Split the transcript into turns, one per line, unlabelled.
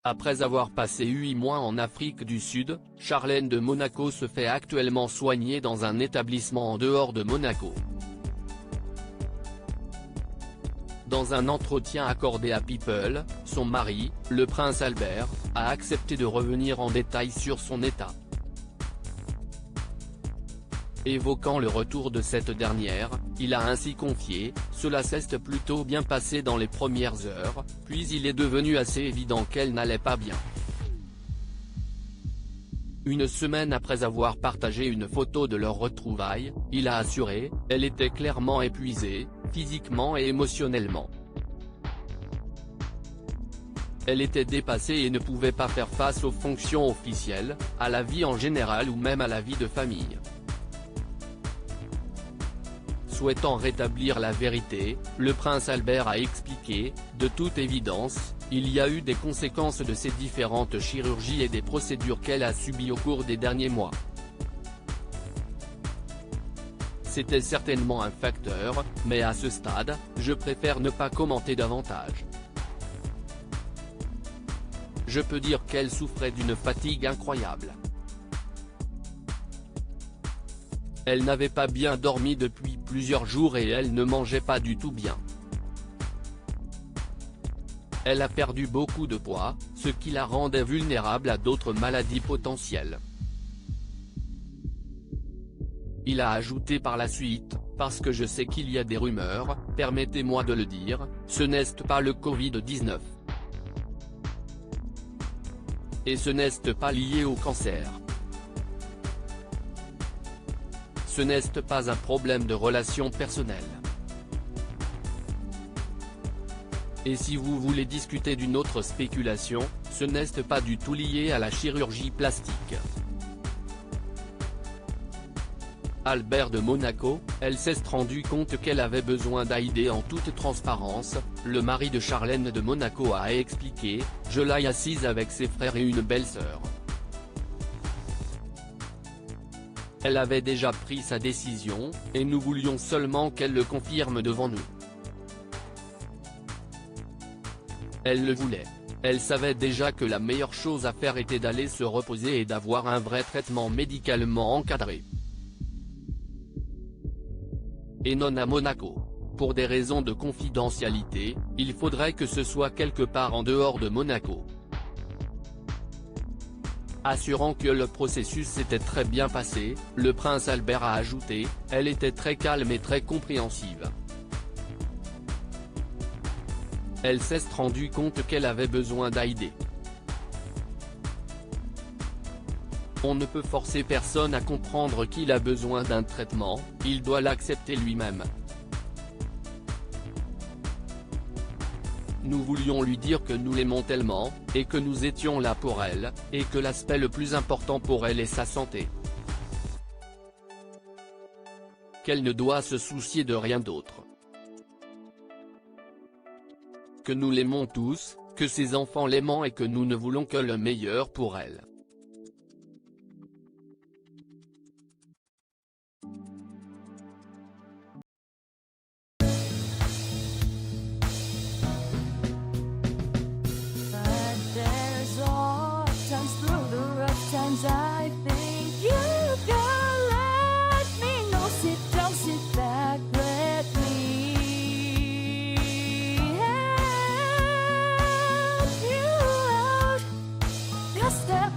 Après avoir passé 8 mois en Afrique du Sud, Charlène de Monaco se fait actuellement soigner dans un établissement en dehors de Monaco. Dans un entretien accordé à People, son mari, le prince Albert, a accepté de revenir en détail sur son état. Évoquant le retour de cette dernière, il a ainsi confié « Cela s'est plutôt bien passé dans les premières heures, puis il est devenu assez évident qu'elle n'allait pas bien. » Une semaine après avoir partagé une photo de leur retrouvailles, il a assuré « Elle était clairement épuisée, physiquement et émotionnellement. Elle était dépassée et ne pouvait pas faire face aux fonctions officielles, à la vie en général ou même à la vie de famille. » Souhaitant rétablir la vérité, le prince Albert a expliqué « De toute évidence, il y a eu des conséquences de ces différentes chirurgies et des procédures qu'elle a subies au cours des derniers mois. C'était certainement un facteur, mais à ce stade, je préfère ne pas commenter davantage. Je peux dire qu'elle souffrait d'une fatigue incroyable. Elle n'avait pas bien dormi depuis plusieurs jours et elle ne mangeait pas du tout bien. Elle a perdu beaucoup de poids, ce qui la rendait vulnérable à d'autres maladies potentielles. » Il a ajouté par la suite, « Parce que je sais qu'il y a des rumeurs, permettez-moi de le dire, ce n'est pas le Covid-19. Et ce n'est pas lié au cancer. Ce n'est pas un problème de relations personnelles. Et si vous voulez discuter d'une autre spéculation, ce n'est pas du tout lié à la chirurgie plastique. » Albert de Monaco, elle s'est rendu compte qu'elle avait besoin d'aider en toute transparence, le mari de Charlène de Monaco a expliqué « Je l'ai assise avec ses frères et une belle-sœur. Elle avait déjà pris sa décision, et nous voulions seulement qu'elle le confirme devant nous. Elle le voulait. Elle savait déjà que la meilleure chose à faire était d'aller se reposer et d'avoir un vrai traitement médicalement encadré. Et non à Monaco. Pour des raisons de confidentialité, il faudrait que ce soit quelque part en dehors de Monaco. » Assurant que le processus s'était très bien passé, le prince Albert a ajouté « Elle était très calme et très compréhensive. Elle s'est rendue compte qu'elle avait besoin d'aider. On ne peut forcer personne à comprendre qu'il a besoin d'un traitement, il doit l'accepter lui-même. Nous voulions lui dire que nous l'aimons tellement, et que nous étions là pour elle, et que l'aspect le plus important pour elle est sa santé. Qu'elle ne doit se soucier de rien d'autre. Que nous l'aimons tous, que ses enfants l'aiment et que nous ne voulons que le meilleur pour elle. »
I think you can let me know. Sit down, sit back, let me help you out. Just step